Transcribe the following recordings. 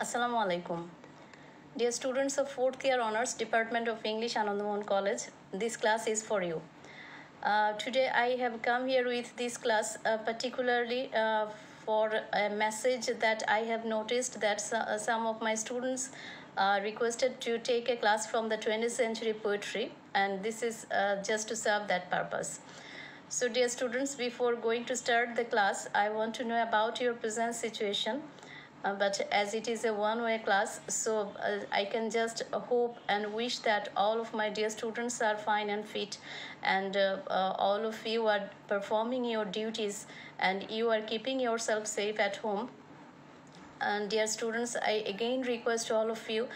Assalamu alaikum. Dear students of 4th year honors Department of English, Anandamohan College, this class is for you. Today I have come here with this class particularly for a message that I have noticed that some of my students requested to take a class from the 20th century poetry, and this is just to serve that purpose. So dear students, before going to start the class, I want to know about your present situation. But as it is a one-way class, so I can just hope and wish that all of my dear students are fine and fit, and all of you are performing your duties and you are keeping yourself safe at home. And dear students, I again request all of you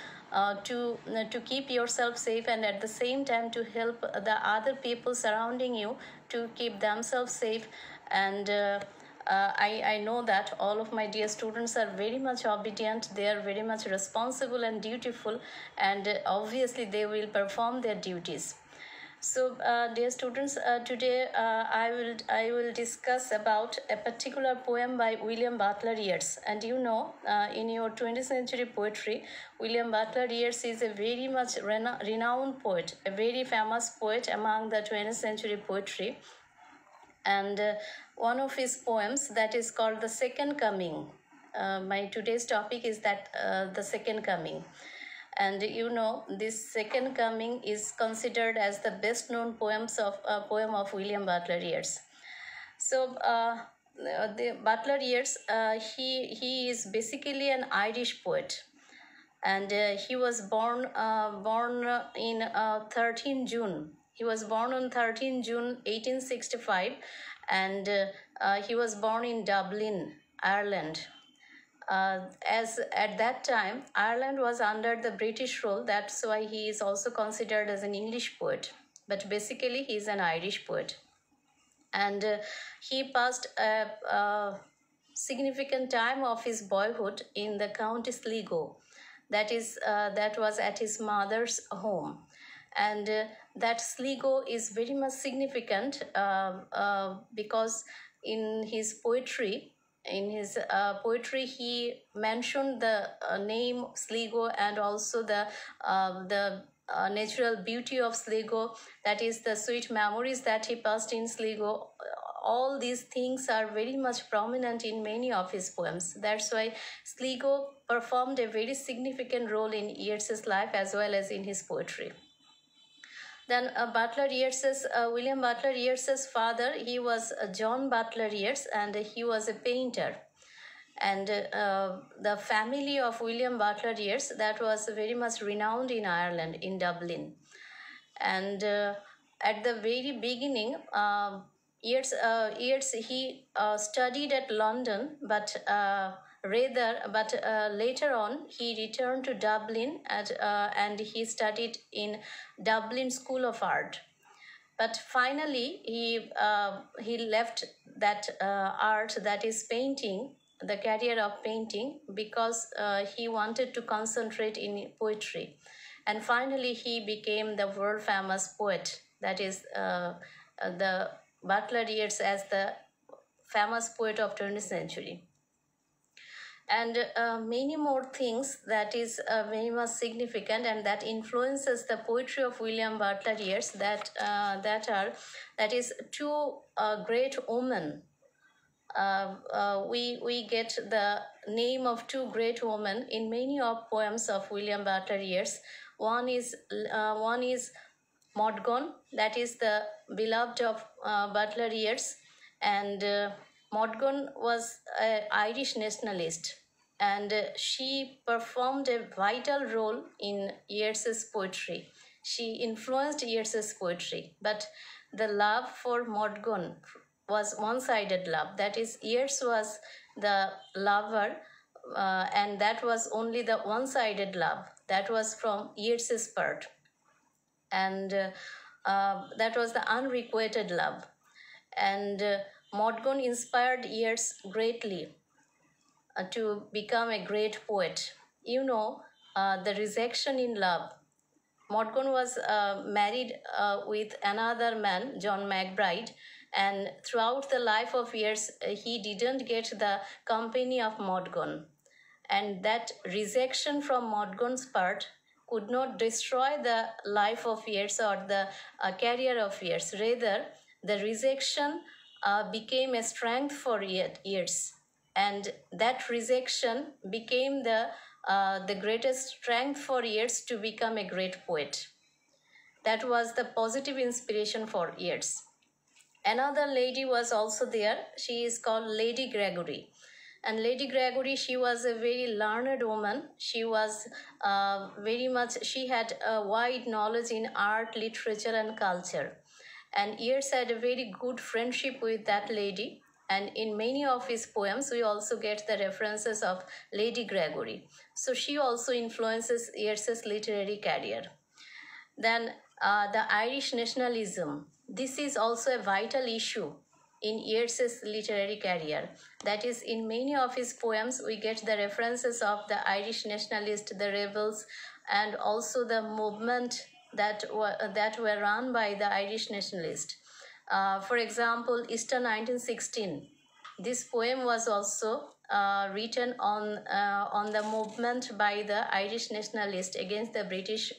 to keep yourself safe, and at the same time to help the other people surrounding you to keep themselves safe. And I know that all of my dear students are very much obedient, they are very much responsible and dutiful, and obviously they will perform their duties. So, dear students, today I will discuss about a particular poem by William Butler Yeats. And you know, in your 20th century poetry, William Butler Yeats is a very much renowned poet, a very famous poet among the 20th century poetry. And one of his poems that is called The Second Coming. My today's topic is that The Second Coming. And you know, this Second Coming is considered as the best known poem of William Butler Yeats. So the Butler Yeats, he is basically an Irish poet, and he was born in 13 June. He was born on 13 June 1865, and he was born in Dublin, Ireland. As at that time, Ireland was under the British rule, that's why he is also considered as an English poet. But basically, he is an Irish poet. And he passed a significant time of his boyhood in the County Sligo. That was at his mother's home. And that Sligo is very much significant because in his poetry, he mentioned the name Sligo, and also the natural beauty of Sligo, that is the sweet memories that he passed in Sligo. All these things are very much prominent in many of his poems. That's why Sligo performed a very significant role in Yeats's life as well as in his poetry. Then William Butler Yeats's father, he was John Butler Yeats, and he was a painter. And the family of William Butler Yeats, that was very much renowned in Ireland, in Dublin. And at the very beginning, Yeats he studied at London, but later on he returned to Dublin and he studied in Dublin School of Art. But finally he left that art, that is painting, the career of painting, because he wanted to concentrate in poetry. And finally he became the world famous poet, that is the Butler Yeats as the famous poet of 20th century. And many more things that is very much significant and that influences the poetry of William Butler Yeats, that is two great women. We get the name of two great women in many of poems of William Butler Yeats. One is Modgon, that is the beloved of Butler Yeats, and Modgon was an Irish nationalist, and she performed a vital role in Yeats's poetry. She influenced Yeats's poetry, but the love for Modgon was one-sided love. That is, Yeats was the lover, and that was only the one-sided love. That was from Yeats's part. And that was the unrequited love. And Modgon inspired Yeats greatly to become a great poet. You know, the rejection in love. Modgon was married with another man, John McBride, and throughout the life of Yeats, he didn't get the company of Modgon. and that rejection from Modgon's part could not destroy the life of Yeats or the career of Yeats. Rather, the rejection became a strength for Yeats, and that rejection became the greatest strength for Yeats to become a great poet. That was the positive inspiration for Yeats. Another lady was also there. She is called Lady Gregory. And Lady Gregory, she was a very learned woman. She was she had a wide knowledge in art, literature, and culture. And Yeats had a very good friendship with that lady. And in many of his poems, we also get the references of Lady Gregory. So she also influences Yeats's literary career. Then the Irish nationalism. This is also a vital issue in Yeats's literary career. That is, in many of his poems, we get the references of the Irish nationalists, the rebels, and also the movement that were run by the Irish nationalists. For example, Easter 1916. This poem was also written on the movement by the Irish nationalists against the British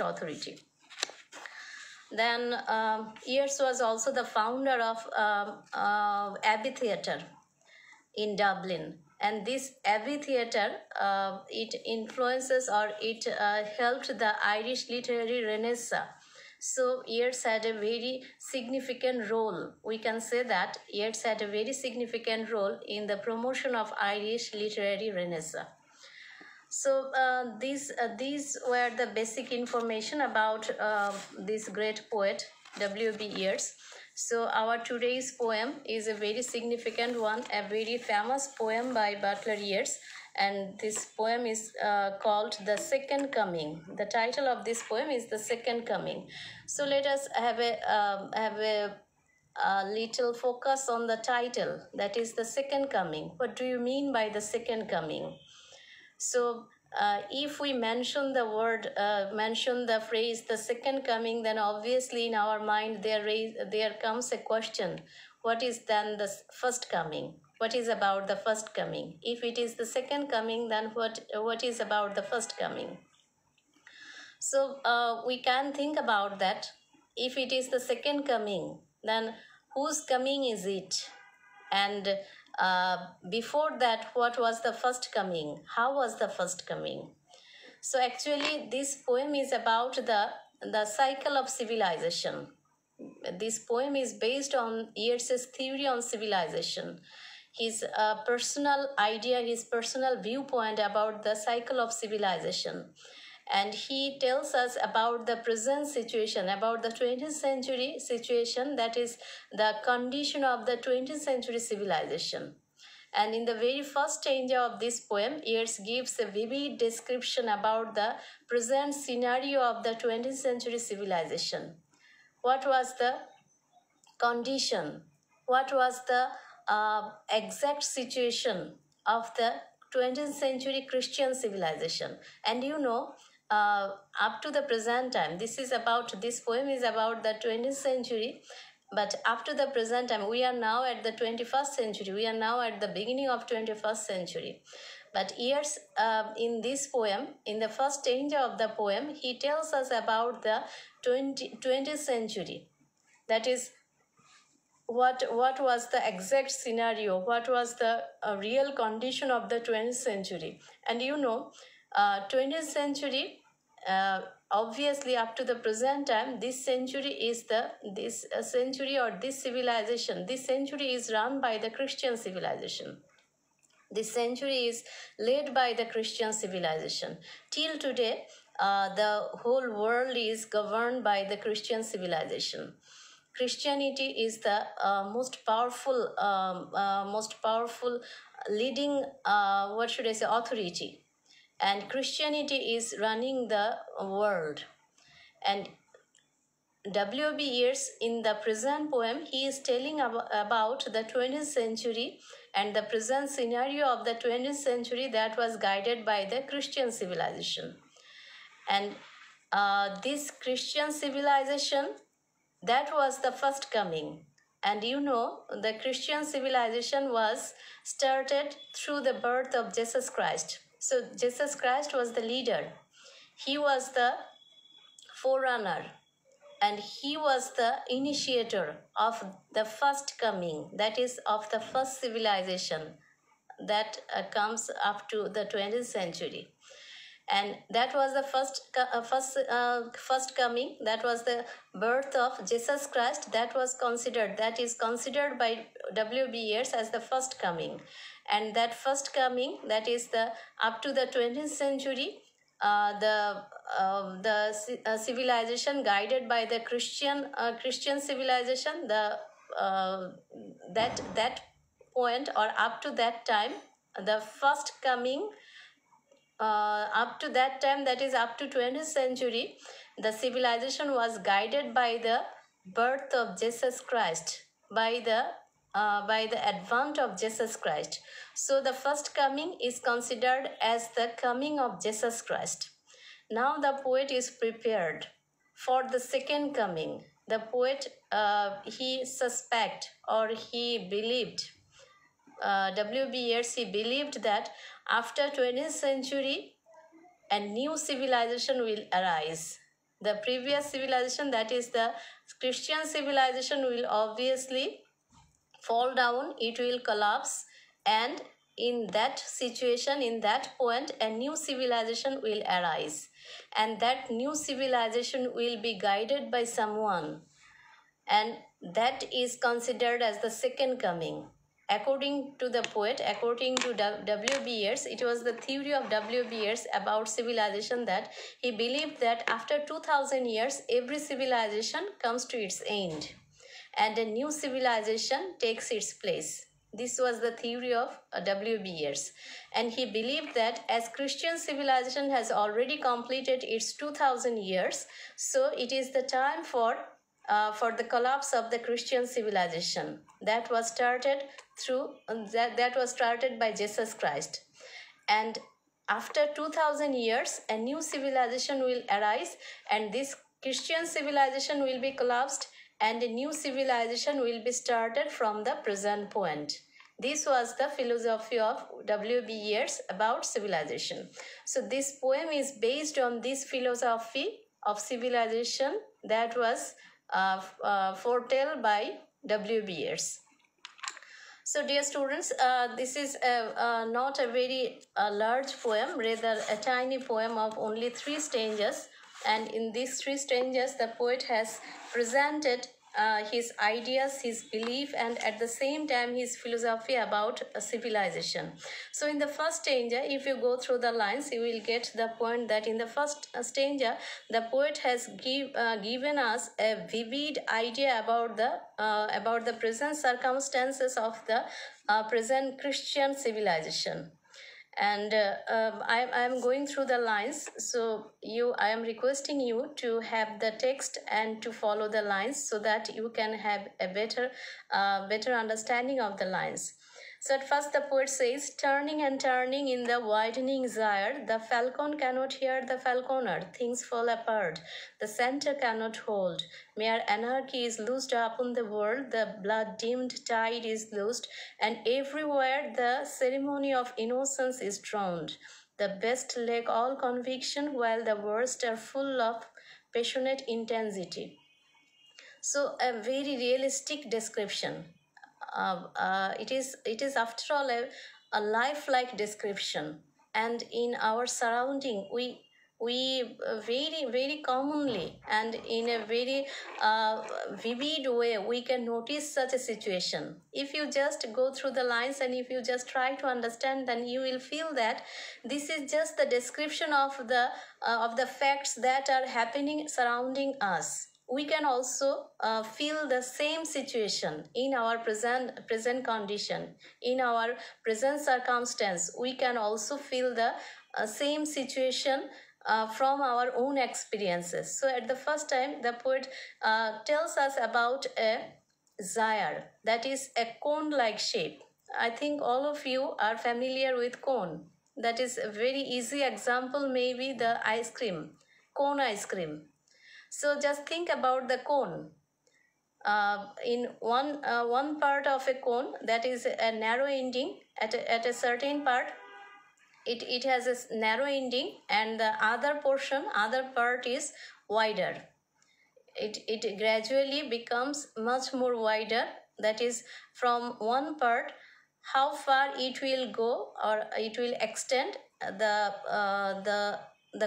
authority. Then Yeats was also the founder of Abbey Theatre in Dublin. And this Abbey Theatre, it influences or it helped the Irish literary renaissance. So Yeats had a very significant role. We can say that Yeats had a very significant role in the promotion of Irish literary renaissance. So these were the basic information about this great poet, W.B. Yeats. So our today's poem is a very significant one, a very famous poem by Butler Yeats. And this poem is called The Second Coming. The title of this poem is The Second Coming. So let us have a little focus on the title, that is The Second Coming. What do you mean by the second coming? So if we mention the phrase the second coming, then obviously in our mind there comes a question: what is then the first coming? What is about the first coming? If it is the second coming, then what is about the first coming? So we can think about that. If it is the second coming, then whose coming is it? And before that, what was the first coming? How was the first coming? So actually, this poem is about the cycle of civilization. This poem is based on Yeats's theory on civilization. His personal idea, his personal viewpoint about the cycle of civilization. And he tells us about the present situation, about the 20th century situation, that is the condition of the 20th century civilization. And in the very first stanza of this poem, Yeats gives a vivid description about the present scenario of the 20th century civilization. What was the condition? What was the exact situation of the 20th century Christian civilization? And you know, up to the present time, this poem is about the 20th century, but up to the present time, we are now at the 21st century. We are now at the beginning of 21st century. But Yeats, in this poem, in the first stanza of the poem, he tells us about the 20th century. That is, what was the exact scenario, what was the real condition of the 20th century. And you know, 20th century, obviously up to the present time, this century is this civilization. This century is run by the Christian civilization. This century is led by the Christian civilization. Till today, the whole world is governed by the Christian civilization. Christianity is the most powerful leading, authority. And Christianity is running the world. And W.B. Yeats, in the present poem, he is telling about the 20th century and the present scenario of the 20th century that was guided by the Christian civilization. And this Christian civilization, that was the first coming. And you know, the Christian civilization was started through the birth of Jesus Christ. So Jesus Christ was the leader. He was the forerunner, and he was the initiator of the first coming, that is, of the first civilization that comes up to the 20th century. And that was the first coming. That was the birth of Jesus Christ. That is considered by W.B. Yeats as the first coming. And that first coming, that is the up to the 20th century, the civilization guided by the Christian civilization, that point, or up to that time, the first coming, up to that time, that is up to 20th century, the civilization was guided by the birth of Jesus Christ, by the advent of Jesus Christ. So the first coming is considered as the coming of Jesus Christ. Now the poet is prepared for the second coming. The poet, he suspect, or he believed, W.B. Yeats, he believed that after 20th century, a new civilization will arise. The previous civilization, that is the Christian civilization, will obviously fall down, it will collapse, and in that situation, in that point, a new civilization will arise. And that new civilization will be guided by someone. And that is considered as the second coming. According to the poet, according to W.B. Yeats, it was the theory of W.B. Yeats about civilization that he believed that after 2000 years, every civilization comes to its end and a new civilization takes its place. This was the theory of W.B. Yeats. And he believed that as Christian civilization has already completed its 2000 years, so it is the time for the collapse of the Christian civilization that was started by Jesus Christ. And after 2000 years, a new civilization will arise, and this Christian civilization will be collapsed, and a new civilization will be started from the present point. This was the philosophy of W.B. Yeats about civilization. So this poem is based on this philosophy of civilization that was foretold by W.B. Yeats. So dear students, this is not a very large poem, rather a tiny poem of only 3 stanzas. And in these 3 stanzas, the poet has presented his ideas, his belief, and at the same time his philosophy about civilization. So in the first stanza, if you go through the lines, you will get the point that in the first stanza, the poet has given us a vivid idea about the present circumstances of the present Christian civilization. And I am going through the lines, so I am requesting you to have the text and to follow the lines so that you can have a better understanding of the lines. So at first the poet says, turning and turning in the widening gyre, the falcon cannot hear the falconer, things fall apart, the center cannot hold, mere anarchy is loosed upon the world, the blood-dimmed tide is loosed, and everywhere the ceremony of innocence is drowned. The best lack all conviction, while the worst are full of passionate intensity. So a very realistic description. It is after all a lifelike description, and in our surrounding we very commonly and in a very vivid way we can notice such a situation. If you just go through the lines and if you just try to understand, then you will feel that this is just the description of the facts that are happening surrounding us. We can also feel the same situation in our present condition, in our present circumstance. We can also feel the same situation from our own experiences. So at the first time, the poet tells us about a gyre, that is a cone-like shape. I think all of you are familiar with cone. That is a very easy example, maybe the ice cream, cone ice cream. So just think about the cone. In one part of a cone, that is a narrow ending at a certain part, it has a narrow ending, and the other part is wider. It gradually becomes much more wider. That is, from one part, how far it will go or it will extend, the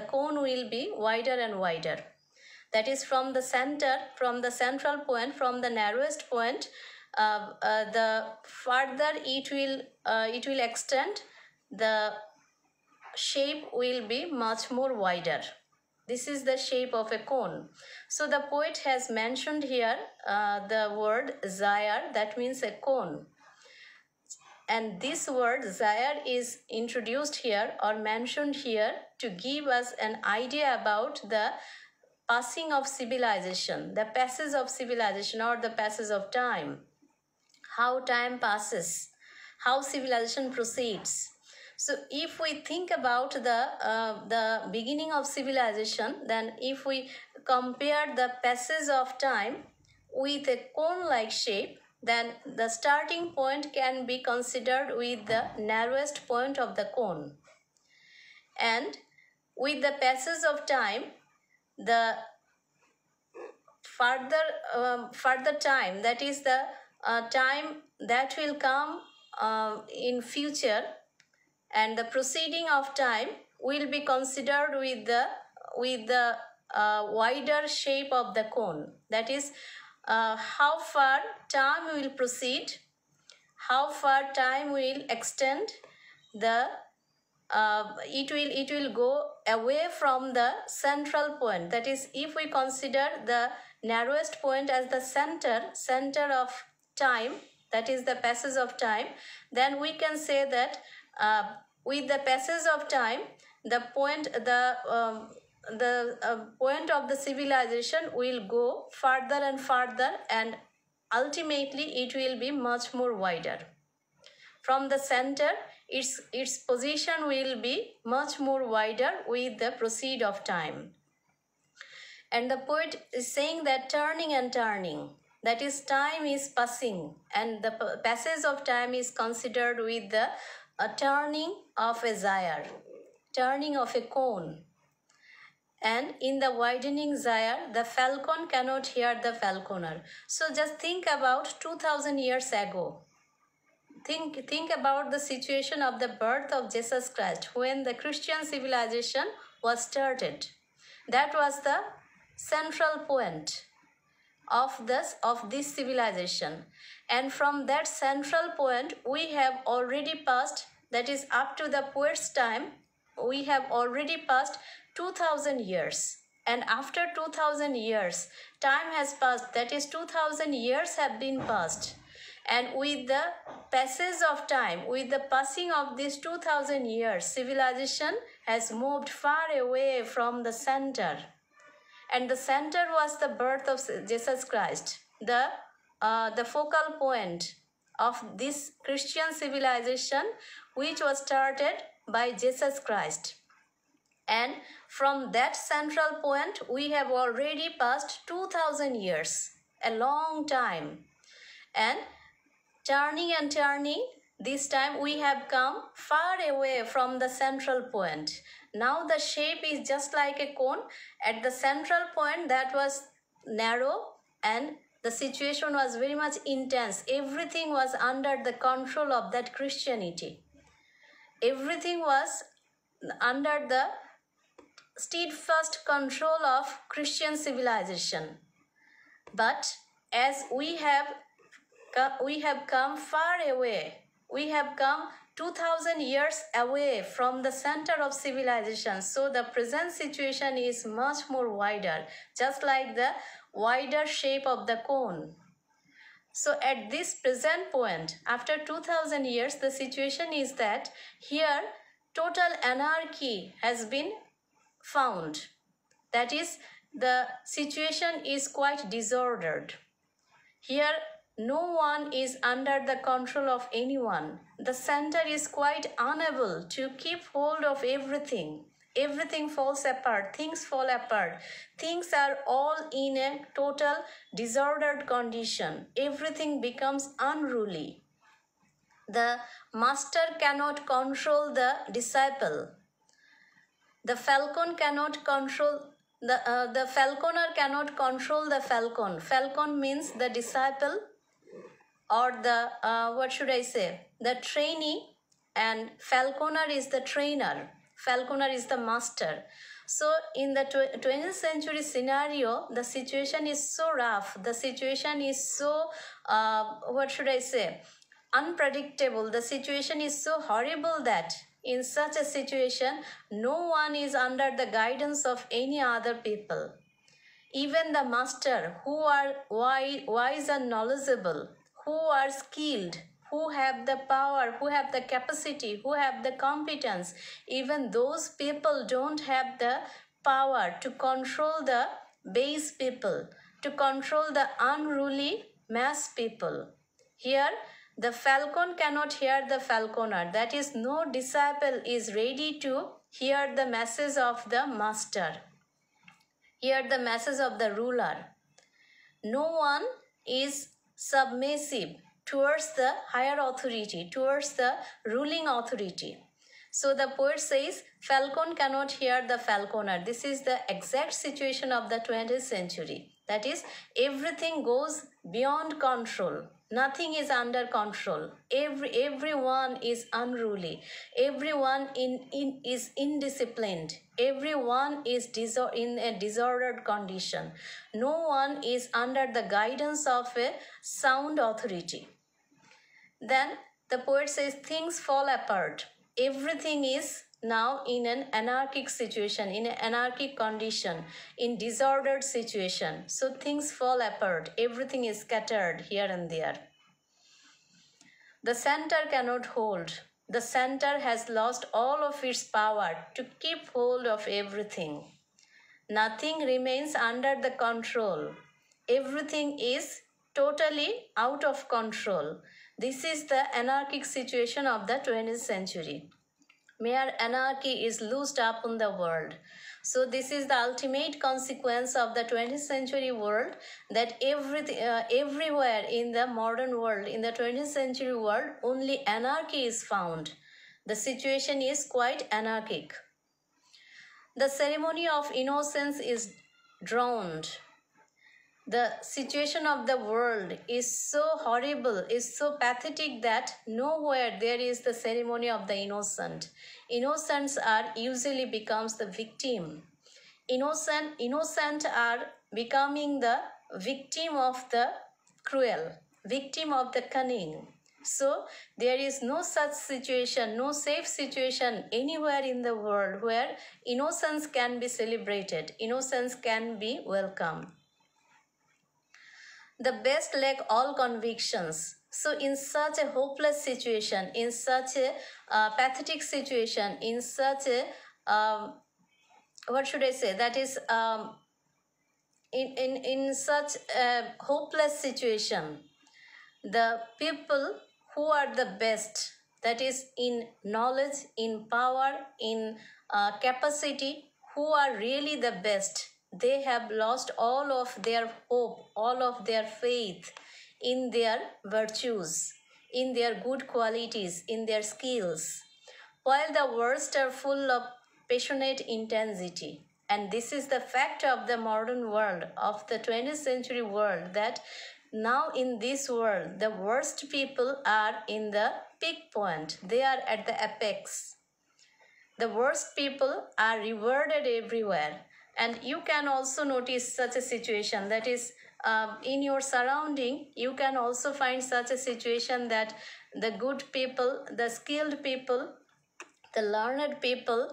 cone will be wider and wider. That is, from the central point, from the narrowest point, the further it will extend, the shape will be much more wider. This is the shape of a cone. So the poet has mentioned here the word zaire, that means a cone. And this word zaire is introduced here or mentioned here to give us an idea about the passing of civilization, the passage of civilization or the passage of time, how time passes, how civilization proceeds. So if we think about the beginning of civilization, then if we compare the passage of time with a cone-like shape, then the starting point can be considered with the narrowest point of the cone. And with the passage of time, the further time, that is the time that will come in future, and the proceeding of time will be considered with the wider shape of the cone. That is, how far time will proceed, how far time will extend, it will go away from the central point. That is, if we consider the narrowest point as the center of time, that is the passage of time, then we can say that with the passage of time, the point of the civilization will go further and further, and ultimately it will be much more wider. From the center, its position will be much more wider with the proceed of time. And the poet is saying that turning and turning, that is, time is passing, and the passage of time is considered with the turning of a zaire, turning of a cone. And in the widening zaire, the falcon cannot hear the falconer. So just think about 2000 years ago. Think about the situation of the birth of Jesus Christ when the Christian civilization was started. That was the central point of this civilization. And from that central point, we have already passed, that is, up to the poet's time, we have already passed 2000 years. And after 2000 years, time has passed, that is, 2000 years have been passed. And with the passage of time, with the passing of these 2000 years, civilization has moved far away from the center. And the center was the birth of Jesus Christ, the focal point of this Christian civilization, which was started by Jesus Christ. And from that central point, we have already passed 2000 years, a long time. And turning and turning, this time we have come far away from the central point. Now the shape is just like a cone. At the central point, that was narrow, and the situation was very much intense. Everything was under the control of that Christianity. Everything was under the steadfast control of Christian civilization. But as we have come far away, we have come 2000 years away from the center of civilization. So the present situation is much more wider, just like the wider shape of the cone. So at this present point, after 2000 years, the situation is that here total anarchy has been found. That is, the situation is quite disordered. Here no one is under the control of anyone. The center is quite unable to keep hold of everything. Everything falls apart. Things fall apart. Things are all in a total disordered condition. Everything becomes unruly. The master cannot control the disciple. The falcon cannot control the falconer cannot control the falcon. Falcon means the disciple, or the what should I say, the trainee, and falconer is the trainer. Falconer is the master. So in the 20th century scenario, the situation is so rough. The situation is so what should I say, unpredictable. The situation is so horrible that in such a situation, no one is under the guidance of any other people. Even the master, who are wise and knowledgeable, who are skilled, who have the power, who have the capacity, who have the competence, even those people don't have the power to control the base people, to control the unruly mass people. Here, the falcon cannot hear the falconer. That is, no disciple is ready to hear the message of the master, hear the message of the ruler. No one is submissive towards the higher authority, towards the ruling authority. So the poet says, falcon cannot hear the falconer. This is the exact situation of the 20th century. That is, everything goes beyond control. Nothing is under control. Everyone is unruly. Everyone is indisciplined. Everyone is in a disordered condition. No one is under the guidance of a sound authority. Then the poet says, things fall apart. Everything is now in an anarchic situation, in an anarchic condition, in disordered situation. So things fall apart. Everything is scattered here and there. The center cannot hold. The center has lost all of its power to keep hold of everything. Nothing remains under the control. Everything is totally out of control. This is the anarchic situation of the 20th century. Mere anarchy is loosed up in the world. So this is the ultimate consequence of the 20th century world, that everywhere in the modern world, in the 20th century world, only anarchy is found. The situation is quite anarchic. The ceremony of innocence is drowned. The situation of the world is so horrible, is so pathetic that nowhere there is the ceremony of the innocent. Innocents are usually becomes the victim. Innocent are becoming the victim of the cruel, victim of the cunning. So there is no such situation, no safe situation anywhere in the world where innocence can be celebrated, innocence can be welcomed. The best lack all convictions. So in such a hopeless situation, in such a pathetic situation, in such a, what should I say, that is, in such a hopeless situation, the people who are the best, that is in knowledge, in power, in capacity, who are really the best, they have lost all of their hope, all of their faith in their virtues, in their good qualities, in their skills, while the worst are full of passionate intensity. And this is the fact of the modern world, of the 20th century world, that now in this world, the worst people are in the peak point. They are at the apex. The worst people are rewarded everywhere. And you can also notice such a situation, that is, in your surrounding, you can also find such a situation that the good people, the skilled people, the learned people,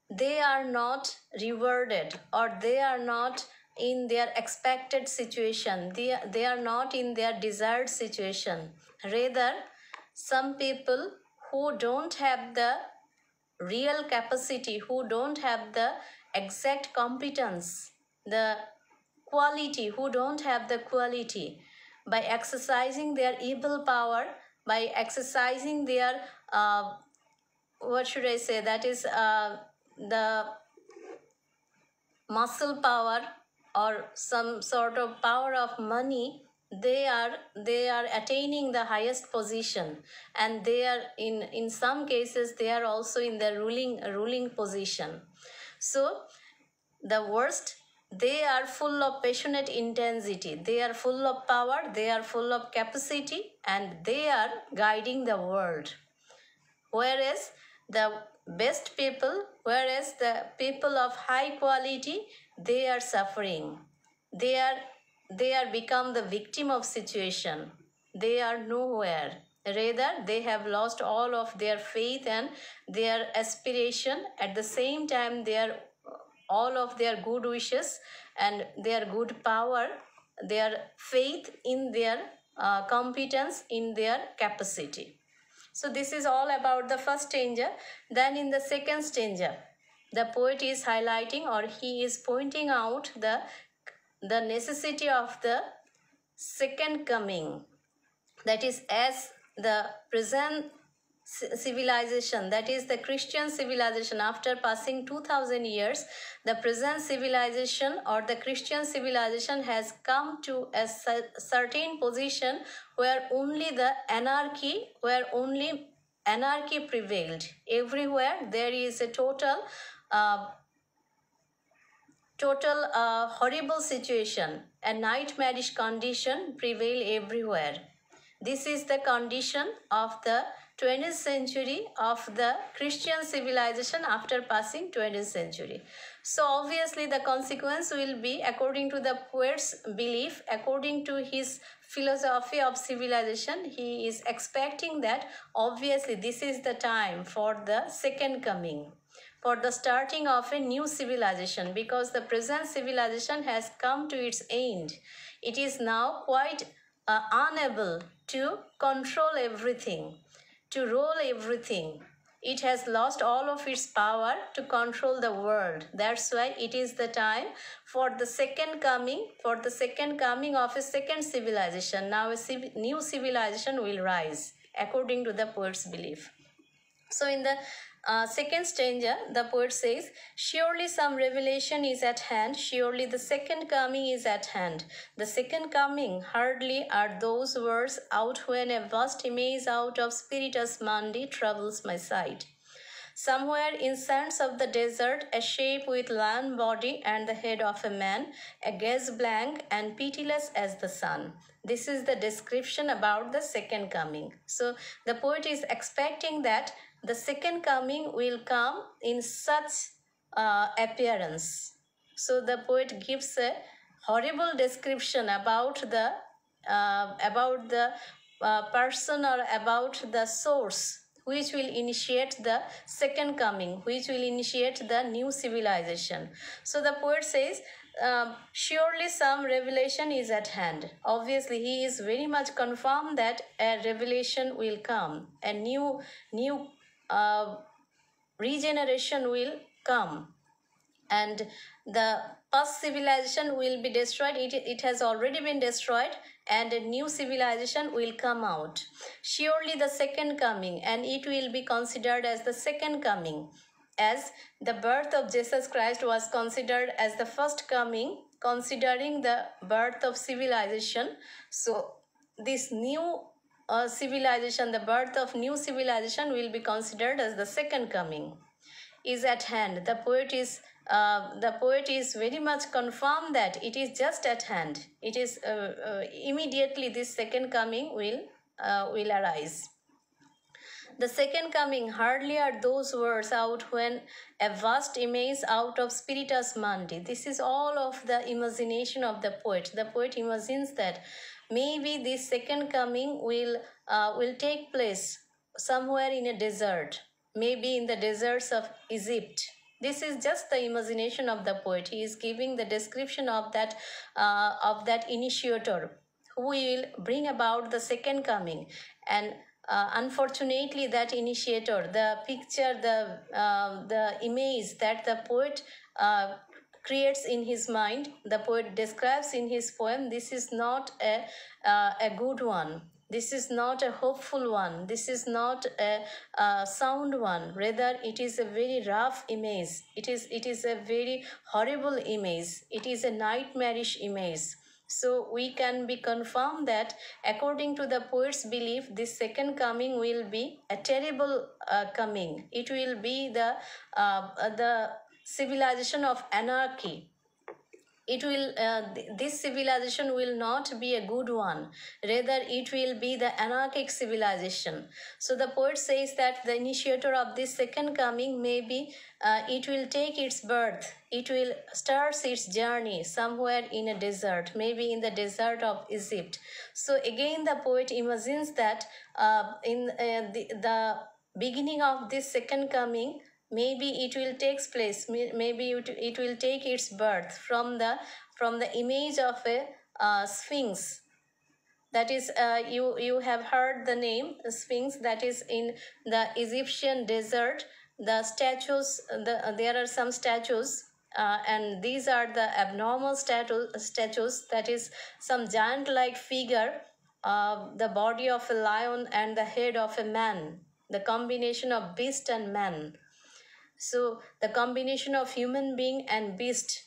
they are not rewarded, or they are not in their expected situation. They are not in their desired situation. Rather, some people who don't have the real capacity, who don't have the exact competence, the quality, who don't have the quality, by exercising their evil power, by exercising their, what should I say, that is the muscle power or some sort of power of money, they are attaining the highest position, and they are in some cases they are also in the ruling position. So the worst, they are full of passionate intensity, they are full of power, they are full of capacity, and they are guiding the world. Whereas the best people, whereas the people of high quality, they are suffering. They are become the victim of situation. They are nowhere. Rather, they have lost all of their faith and their aspiration. At the same time, their all of their good wishes and their good power, their faith in their competence, in their capacity. So this is all about the first stanza. Then in the second stanza, the poet is highlighting, or he is pointing out the necessity of the second coming. That is, as the present civilization, that is the Christian civilization, after passing 2000 years, the present civilization or the Christian civilization has come to a certain position where only anarchy prevailed. Everywhere there is a total horrible situation, a nightmarish condition prevail everywhere. This is the condition of the 20th century, of the Christian civilization after passing 20th century. So obviously the consequence will be, according to the poet's belief, according to his philosophy of civilization, he is expecting that obviously this is the time for the second coming, for the starting of a new civilization, because the present civilization has come to its end. It is now quite unable to control everything, to rule everything. It has lost all of its power to control the world. That's why it is the time for the second coming, of a second civilization. Now a new civilization will rise, according to the poet's belief. So in the second stanza, the poet says, surely some revelation is at hand, surely the second coming is at hand. The second coming, hardly are those words out when a vast image out of spiritus mundi troubles my sight. Somewhere in sands of the desert, a shape with lion body and the head of a man, a gaze blank and pitiless as the sun. This is the description about the second coming. So the poet is expecting that the second coming will come in such appearance. So the poet gives a horrible description about the person, or about the source which will initiate the second coming, which will initiate the new civilization. So the poet says, surely some revelation is at hand. Obviously, he is very much confirmed that a revelation will come, a new regeneration will come, and the past civilization will be destroyed. It has already been destroyed, and a new civilization will come out. Surely the second coming, and it will be considered as the second coming, as the birth of Jesus Christ was considered as the first coming, considering the birth of civilization. So this new civilization, the birth of new civilization, will be considered as the second coming, is at hand. The poet is very much confirmed that it is just at hand. It is immediately this second coming will arise. The second coming, hardly are those words out when a vast image out of spiritus mundi. This is all of the imagination of the poet. The poet imagines that maybe this second coming will take place somewhere in a desert, maybe in the deserts of Egypt. This is just the imagination of the poet. He is giving the description of that initiator who will bring about the second coming. And unfortunately, that initiator, the picture, the image that the poet creates in his mind, the poet describes in his poem, this is not a good one. This is not a hopeful one. This is not a sound one. Rather, it is a very rough image. It is a very horrible image. It is a nightmarish image. So we can be confirmed that according to the poet's belief, this second coming will be a terrible coming. It will be the civilization of anarchy. This civilization will not be a good one, rather it will be the anarchic civilization. So the poet says that the initiator of this second coming, maybe it will take its birth, it will start its journey somewhere in a desert, maybe in the desert of Egypt. So again the poet imagines that in the beginning of this second coming, maybe it will take place, maybe it will take its birth from the image of a sphinx. That is, you have heard the name sphinx, that is in the Egyptian desert. The statues, there are some statues, and these are the abnormal statues, that is some giant like figure, the body of a lion and the head of a man, the combination of beast and man. So the combination of human being and beast,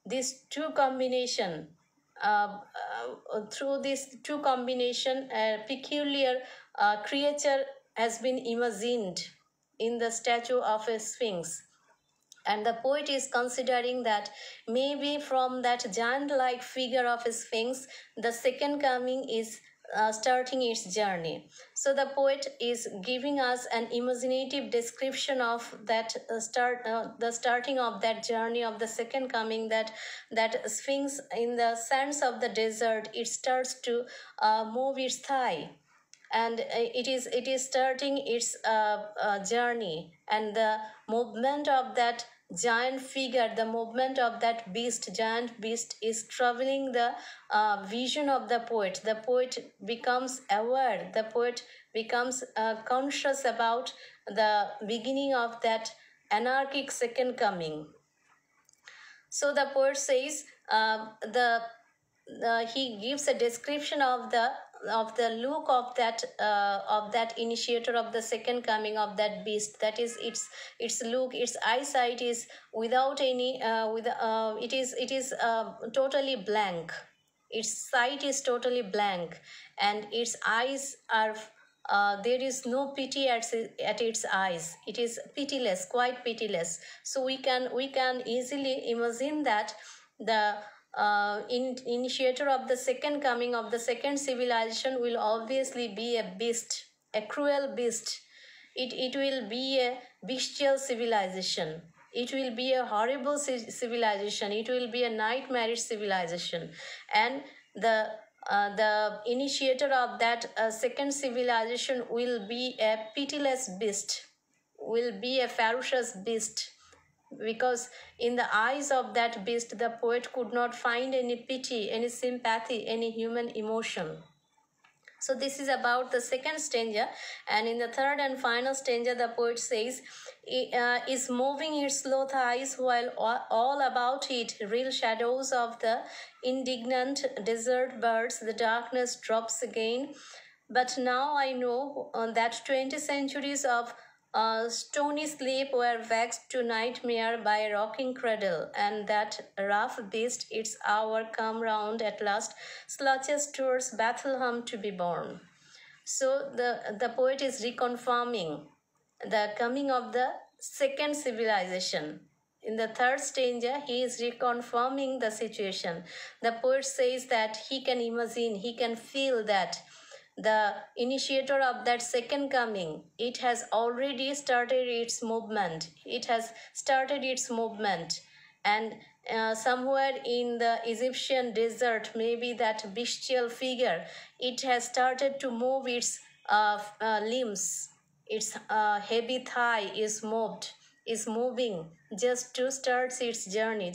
these two combination, through this two combination, a peculiar creature has been imagined in the statue of a sphinx. And the poet is considering that maybe from that giant-like figure of a sphinx, the second coming is starting its journey. So the poet is giving us an imaginative description of that the starting of that journey of the second coming. That sphinx in the sands of the desert, it starts to move its thigh, and it is starting its journey, and the movement of that giant figure, the movement of that giant beast is troubling the vision of the poet. The poet becomes aware, the poet becomes conscious about the beginning of that anarchic second coming. So the poet says, he gives a description of the look of that initiator of the second coming of that beast. That is its look, its eyesight is without any it is totally blank. Its sight is totally blank, and its eyes are there is no pity at its eyes. It is pitiless, quite pitiless. So we can easily imagine that the initiator of the second coming of the second civilization will obviously be a beast, a cruel beast. It will be a bestial civilization. It will be a horrible civilization. It will be a nightmarish civilization. And the initiator of that second civilization will be a pitiless beast, will be a ferocious beast, because in the eyes of that beast the poet could not find any pity, any sympathy, any human emotion. So this is about the second stanza. And in the third and final stanza, the poet says, is moving its slow thighs while all about it real shadows of the indignant desert birds. The darkness drops again. But now I know that 20 centuries of stony sleep were vexed to nightmare by a rocking cradle, and that rough beast, its hour come round at last, slutches towards Bethlehem to be born. So the poet is reconfirming the coming of the second civilization. In the third stanza, he is reconfirming the situation. The poet says that he can imagine, he can feel that the initiator of that second coming, it has already started its movement. It has started its movement. And somewhere in the Egyptian desert, maybe that bestial figure, it has started to move its limbs. Its heavy thigh is moving just to start its journey.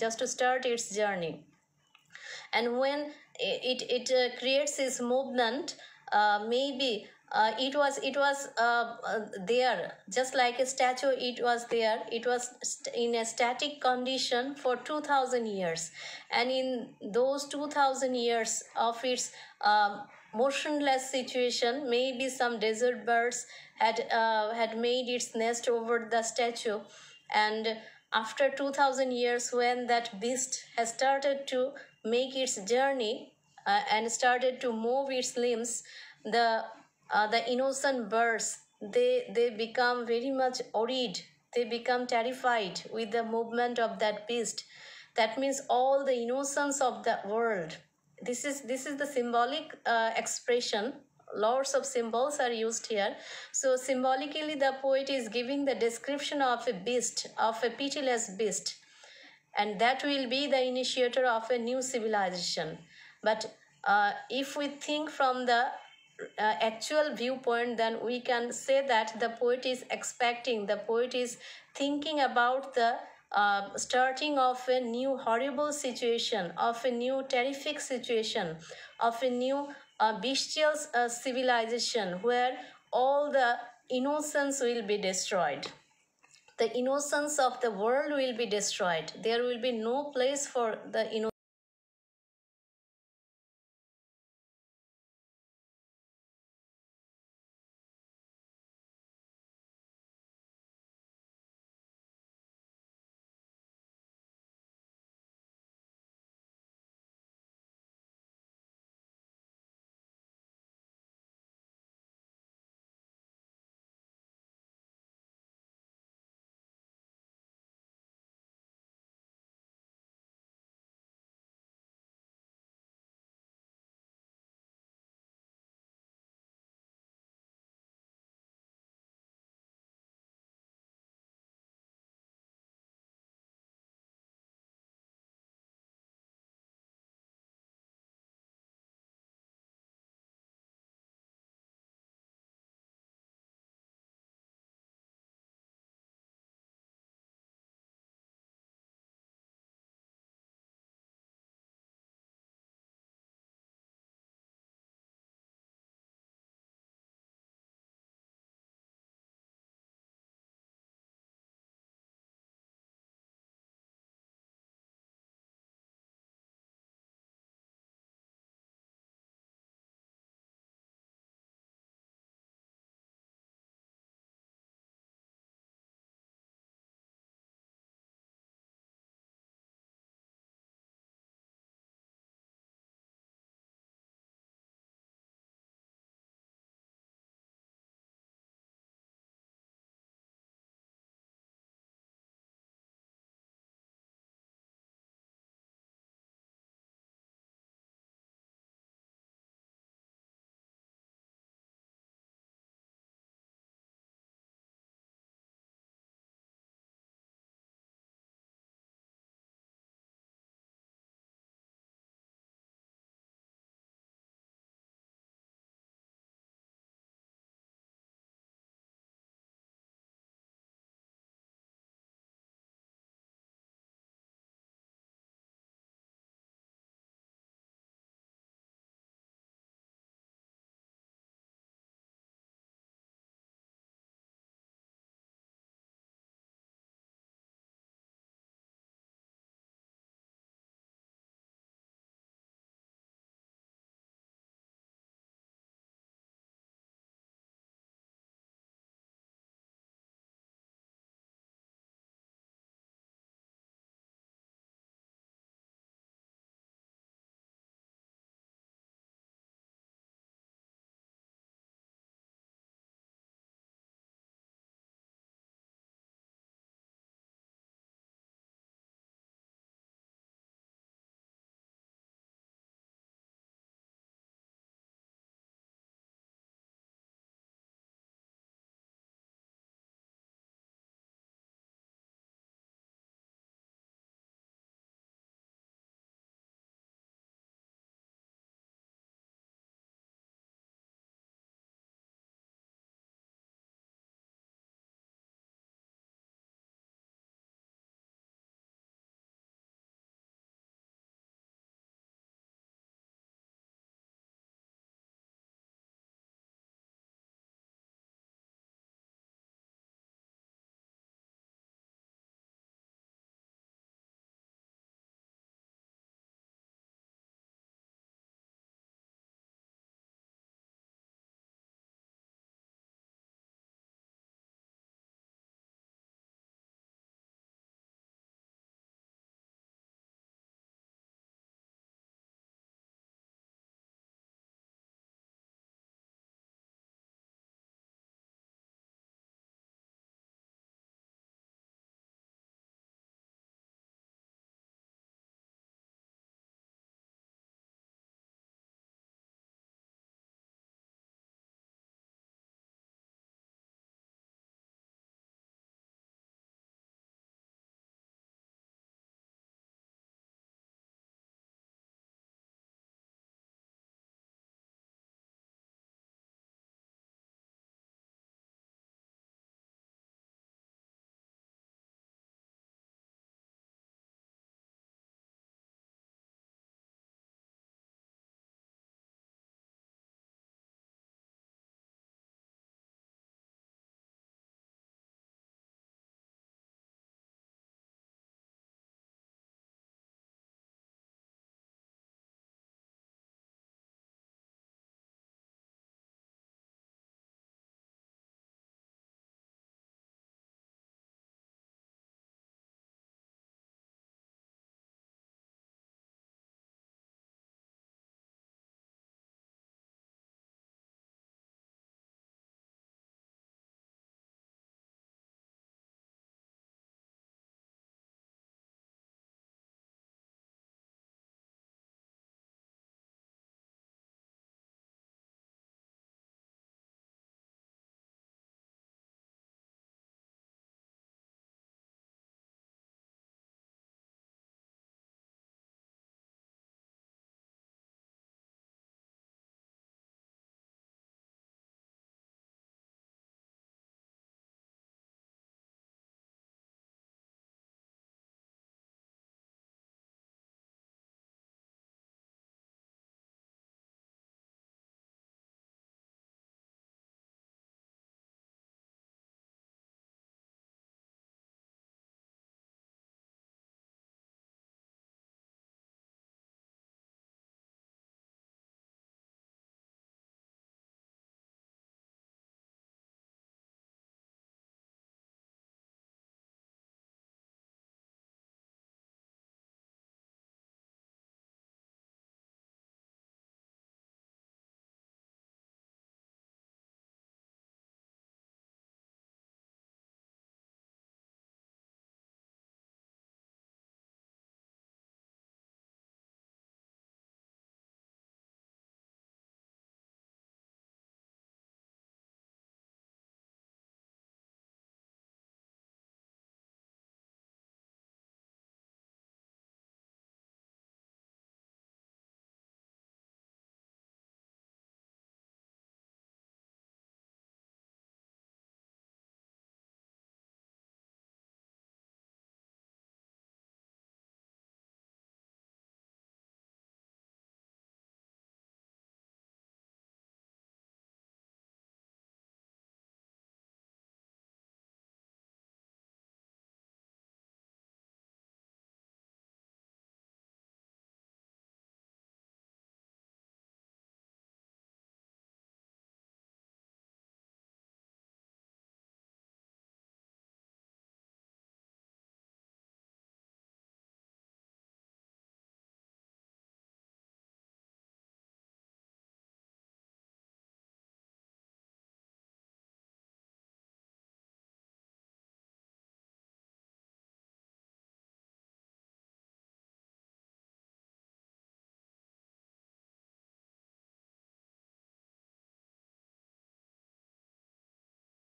And when it creates its movement, maybe it was there, just like a statue. It was there, it was in a static condition for 2000 years, and in those 2000 years of its motionless situation, maybe some desert birds had made its nest over the statue. And after 2000 years, when that beast has started to make its journey and started to move its limbs, the innocent birds, they become very much worried. They become terrified with the movement of that beast. That means all the innocence of the world. This is the symbolic expression. Lots of symbols are used here. So symbolically, the poet is giving the description of a beast, of a pitiless beast, and that will be the initiator of a new civilization. But if we think from the actual viewpoint, then we can say that the poet is expecting, the poet is thinking about the starting of a new horrible situation, of a new terrific situation, of a new bestial civilization where all the innocence will be destroyed. The innocence of the world will be destroyed. There will be no place for the innocence.